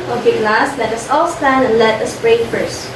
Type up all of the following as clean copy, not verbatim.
Okay, class, let us all stand and let us pray first.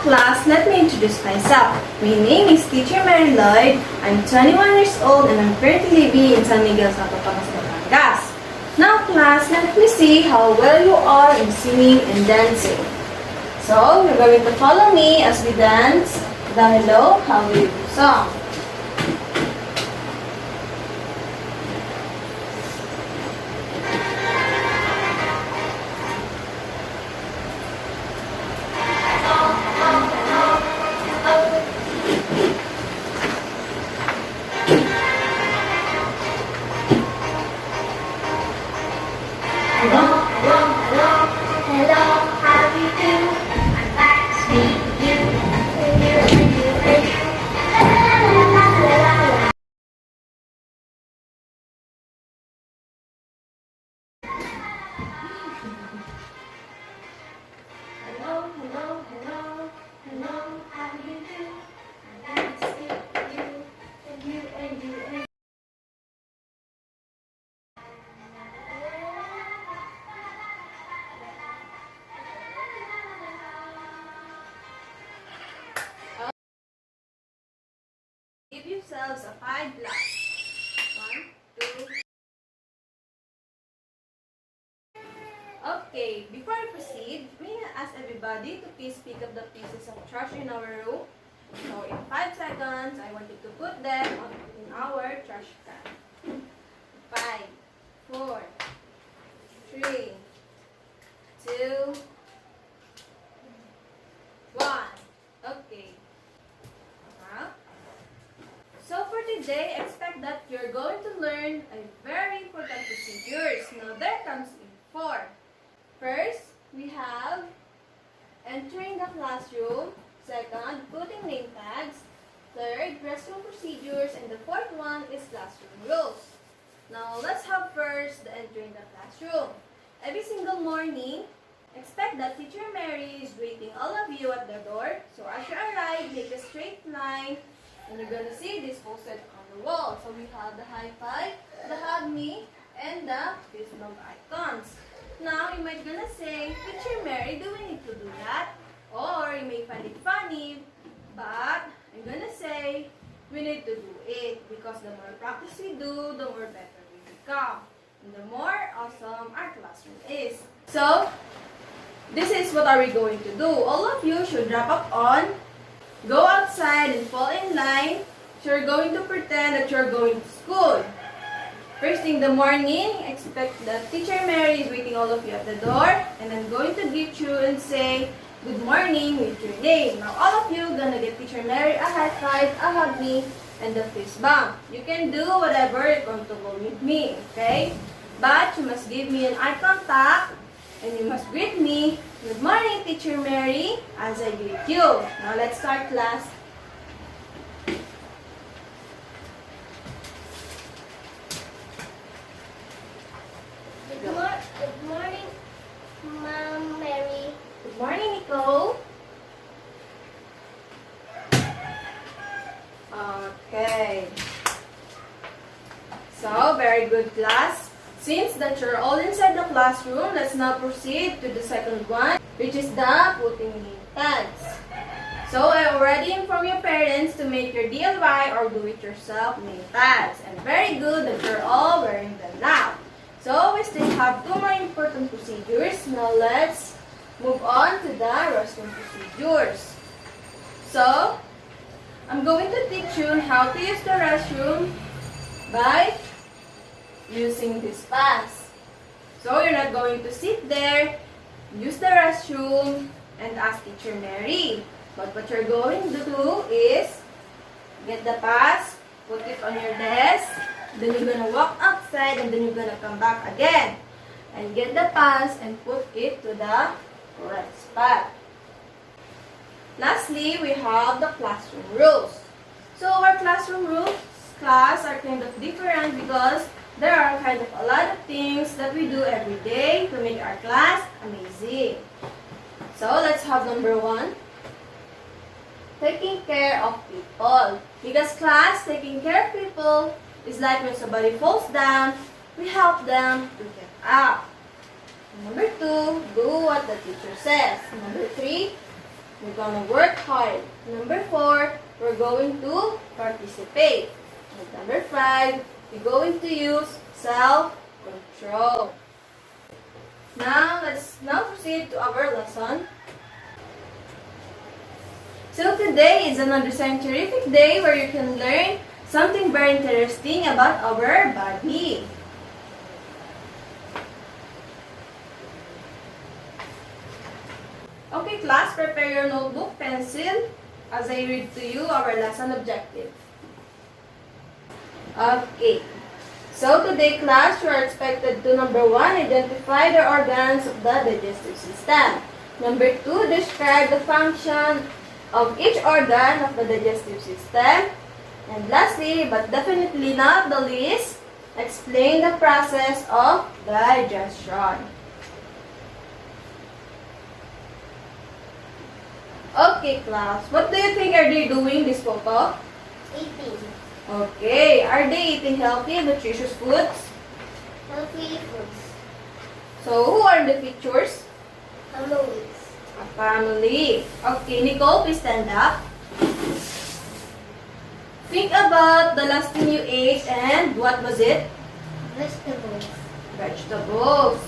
Class, let me introduce myself. My name is Teacher Mary Lloyd. I'm 21 years old and I'm currently living in San Miguel, Zapopangas, Batangas. Now class, let me see how well you are in singing and dancing. So, you're going to follow me as we dance the Hello, How Are You song. Give yourselves a 5 blast. 1, 2. Okay, before we proceed, may I ask everybody to please pick up the pieces of trash in our room. So in 5 seconds, I want you to put them in our trash can. 5, 4, 3, 2, 1. Okay. So for today, expect that you're going to learn a very important procedures. Now there comes in 4. First, we have entering the classroom. Second, putting name tags. Third, restroom procedures. And the 4th one is classroom rules. Now let's have first the entering the classroom. Every single morning, expect that Teacher Mary is waiting all of you at the door. So as you arrive, make a straight line. And you're going to see this posted on the wall. So we have the high five, the hug me, and the fist bump icons. Now, you might gonna say, Teacher Mary, do we need to do that? Or you may find it funny, but I'm gonna say, we need to do it. Because the more practice we do, the more better we become. And the more awesome our classroom is. So, this is what are we going to do. All of you should wrap up on, go outside and fall in line. So you're going to pretend that you're going to school. First thing in the morning, expect that Teacher Mary is waiting all of you at the door. And I'm going to greet you and say, good morning with your name. Now all of you gonna get Teacher Mary a high five, a hug me, and a fist bump. You can do whatever you're comfortable with me, okay? But you must give me an eye contact. And you must greet me, good morning, Teacher Mary, as I greet you. Now, let's start class. Good morning, Ma'am Mary. Good morning, Nicole. Okay. So, very good class. Since that you're all inside the classroom, let's now proceed to the second one, which is the putting name tags. So, I already informed your parents to make your DIY or do-it-yourself name tags. And very good that you're all wearing them now. So, we still have 2 more important procedures. Now, let's move on to the restroom procedures. So, I'm going to teach you how to use the restroom by using this pass. So, you're not going to sit there, use the restroom, and ask Teacher Mary. But what you're going to do is get the pass, put it on your desk, then you're gonna walk outside, and then you're gonna come back again and get the pass and put it to the correct spot. Lastly, we have the classroom rules. So our classroom rules, class, are kind of different because there are kind of a lot of things that we do every day to make our class amazing. So let's have number 1. Taking care of people. Because class, taking care of people is like when somebody falls down, we help them to get up. Number 2, do what the teacher says. Number 3, we're gonna work hard. Number 4, we're going to participate. And number 5, we're going to use self-control. Let's proceed to our lesson. So today is another scientific day where you can learn something very interesting about our body. Okay class, prepare your notebook, pencil, as I read to you our lesson objective. Okay. So today class, you are expected to number 1, identify the organs of the digestive system. Number 2, describe the function of each organ of the digestive system. And lastly, but definitely not the least, explain the process of digestion. Okay class, what do you think are they doing this photo? Eating. Okay, are they eating healthy, nutritious foods? Healthy foods. So who are the features? Families. A family. Okay, Nicole, please stand up. Think about the last thing you ate and what was it? Vegetables. Vegetables.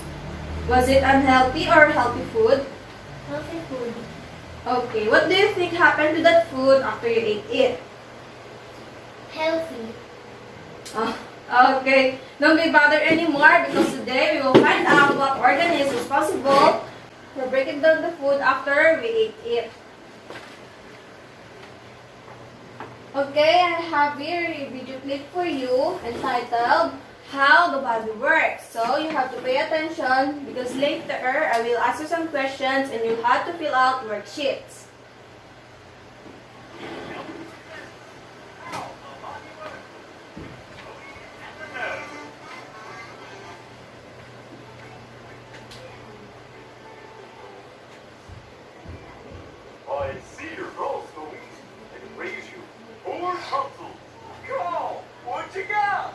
Was it unhealthy or healthy food? Healthy food. Okay, what do you think happened to that food after you ate it? Healthy. Okay, don't be bothered anymore because today we will find out what organ is responsible for breaking down the food after we ate it. Okay, I have here a video clip for you entitled How the Body Works. So you have to pay attention because later I will ask you some questions and you have to fill out worksheets. I see your gallstones and raise you 4 tonsils. Come on, what you got?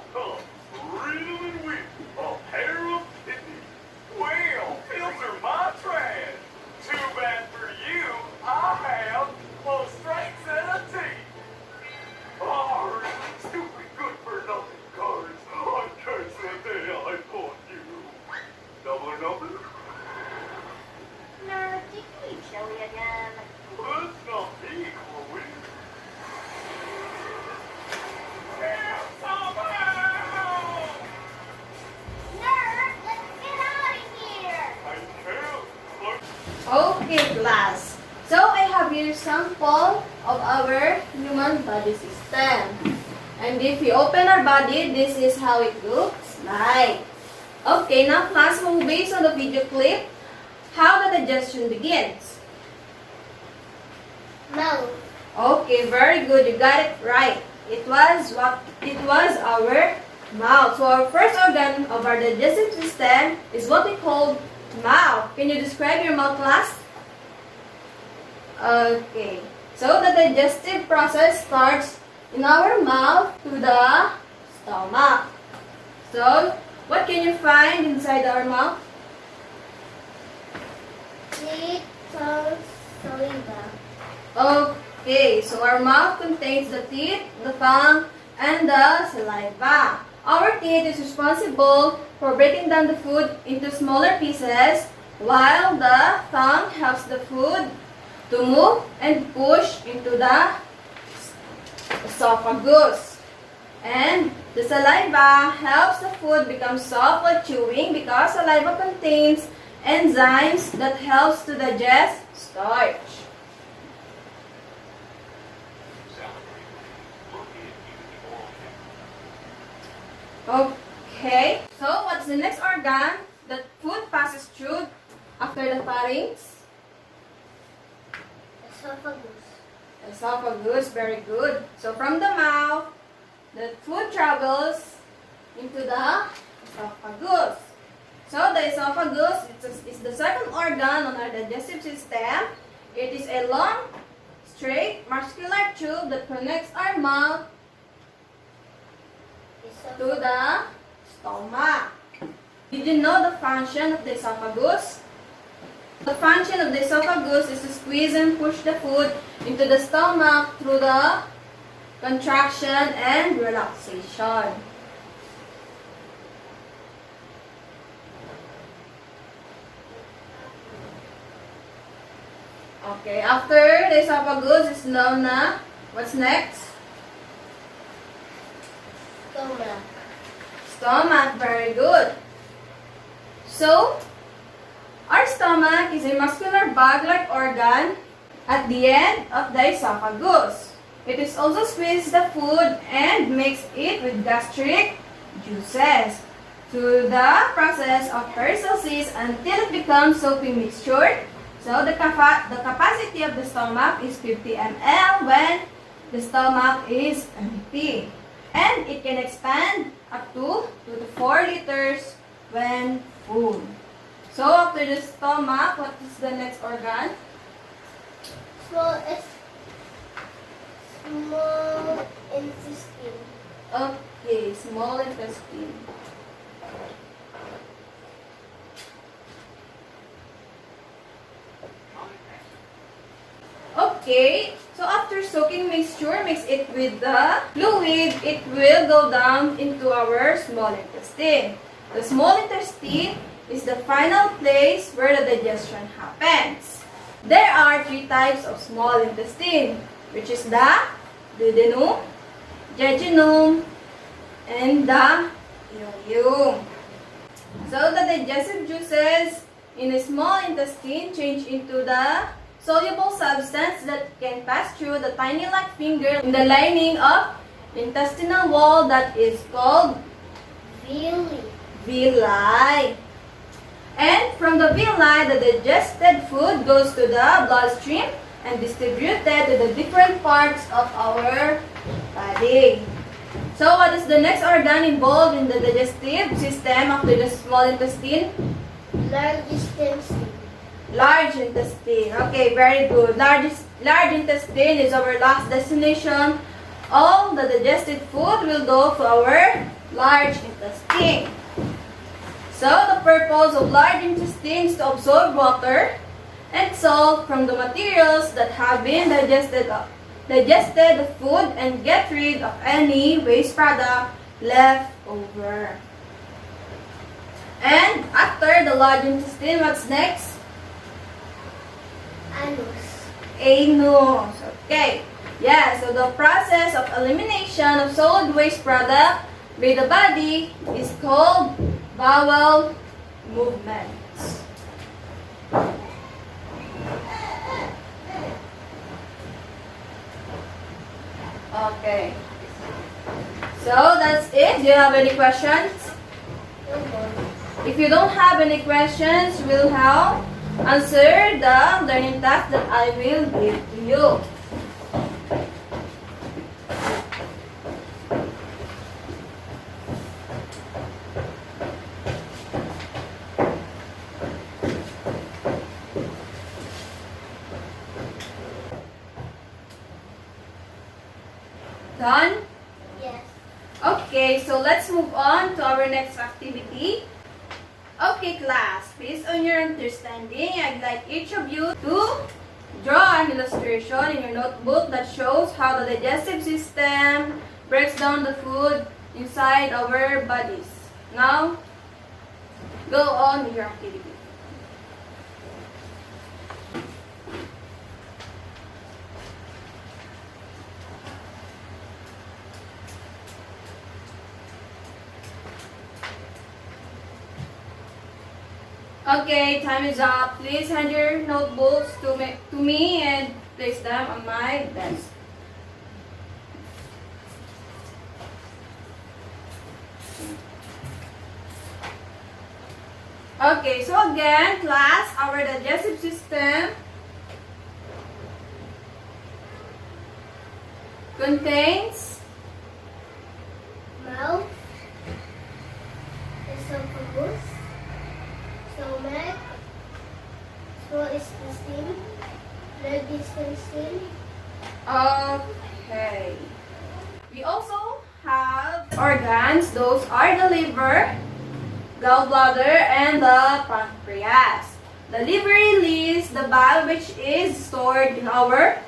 Real and weak, a pair of kidneys. Well, filter my trash. Too bad for you, I have a straight set of teeth. Oh, stupid good for nothing cards. I curse the day I bought you. Double or nothing? No, you can eat chili again. Let's not be, Chloe. Nerd, let's get out of here. I can't. Look. Okay, class. So I have here sample of our human body system. And if we open our body, this is how it looks like. Okay, now class, based on the video clip, how the digestion begins. Mouth. Okay, very good. You got it right. It was our mouth. So our first organ of our digestive system is what we call mouth. Can you describe your mouth, class? Okay. So the digestive process starts in our mouth to the stomach. So what can you find inside our mouth? Teeth, tongue, saliva. Okay, so our mouth contains the teeth, the tongue, and the saliva. Our teeth is responsible for breaking down the food into smaller pieces while the tongue helps the food to move and push into the esophagus. And the saliva helps the food become soft while chewing because saliva contains enzymes that helps to digest starch. Okay, so what's the next organ that food passes through after the pharynx? Esophagus. Esophagus, very good. So from the mouth, the food travels into the esophagus. So the esophagus is the second organ on our digestive system. It is a long, straight, muscular tube that connects our mouth to the stomach. Did you know the function of the esophagus? The function of the esophagus is to squeeze and push the food into the stomach through the contraction and relaxation. Okay, after the esophagus is known na, what's next? Stomach. Stomach, very good. So, our stomach is a muscular bag-like organ at the end of the esophagus. It is also squeezes the food and makes it with gastric juices through the process of peristalsis until it becomes soapy mixture. So, the capacity of the stomach is 50 ml when the stomach is empty. And it can expand up to 2 to 4 liters when full. So, after the stomach, what is the next organ? Small intestine. Okay, small intestine. Okay, so after soaking mixture, mix it with the fluid, it will go down into our small intestine. The small intestine is the final place where the digestion happens. There are 3 types of small intestine, which is the duodenum, jejunum, and the ileum. So the digestive juices in the small intestine change into the soluble substance that can pass through the tiny like finger in the lining of intestinal wall that is called villi. And from the villi, the digested food goes to the bloodstream and distributed to the different parts of our body. So what is the next organ involved in the digestive system after the small intestine? Large intestine. Large intestine. Okay, very good. Large intestine is our last destination. All the digested food will go to our large intestine. So, the purpose of large intestine is to absorb water and salt from the materials that have been digested the food and get rid of any waste product left over. And after the large intestine, what's next? Anus. Okay. Yeah, so the process of elimination of solid waste product by the body is called bowel movements. Okay. So that's it. Do you have any questions? If you don't have any questions, we'll have answer the learning task that I will give to you. Done? Yes. Okay, so let's move on to our next activity. Okay, class, based on your understanding, I'd like each of you to draw an illustration in your notebook that shows how the digestive system breaks down the food inside our bodies. Now, go on with your activity. Okay, time is up. Please hand your notebooks to me and place them on my desk. Okay, so again, class, our digestive system contains Mouth, esophagus, stomach, small intestine, large intestine. Okay. We also have organs. Those are the liver, gallbladder, and the pancreas. The liver releases the bile which is stored in our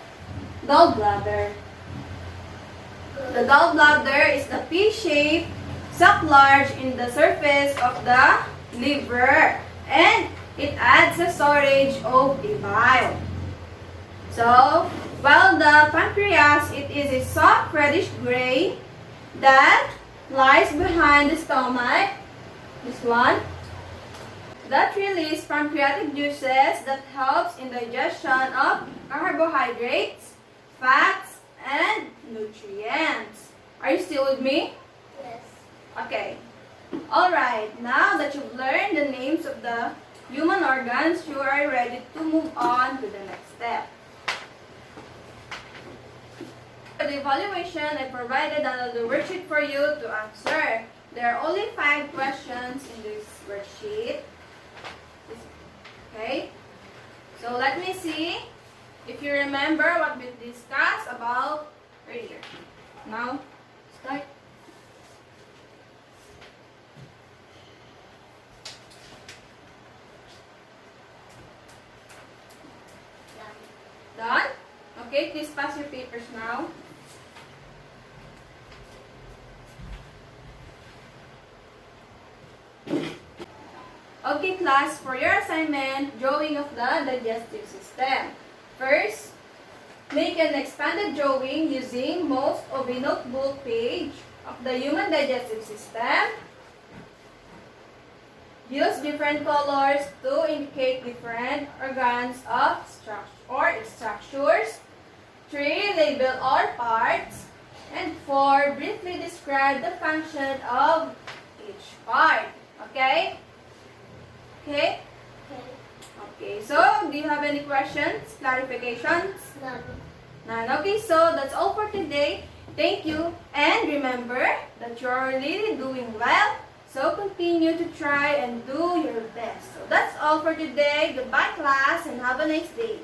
gallbladder. The gallbladder is the pea-shaped sac large in the surface of the liver, and it adds a storage of the bile. So, while the pancreas, it is a soft reddish gray that lies behind the stomach. This one. That release pancreatic juices that helps in digestion of carbohydrates, fats, and nutrients. Are you still with me? Yes. Okay. Alright, now that you've learned the names of the human organs, you are ready to move on to the next step. For the evaluation, I provided another worksheet for you to answer. There are only 5 questions in this worksheet. Okay? So let me see if you remember what we discussed about earlier. Now, start. Done? Okay, please pass your papers now. Okay, class, for your assignment, drawing of the digestive system. First, make an expanded drawing using most of a notebook page of the human digestive system. Use different colors to indicate different organs of structures. 3, label all parts. And 4, briefly describe the function of each part. Okay? Okay? Okay, so do you have any questions, clarifications? None. None. Okay, so that's all for today. Thank you. And remember that you're really doing well. So continue to try and do your best. So that's all for today. Goodbye, class, and have a nice day.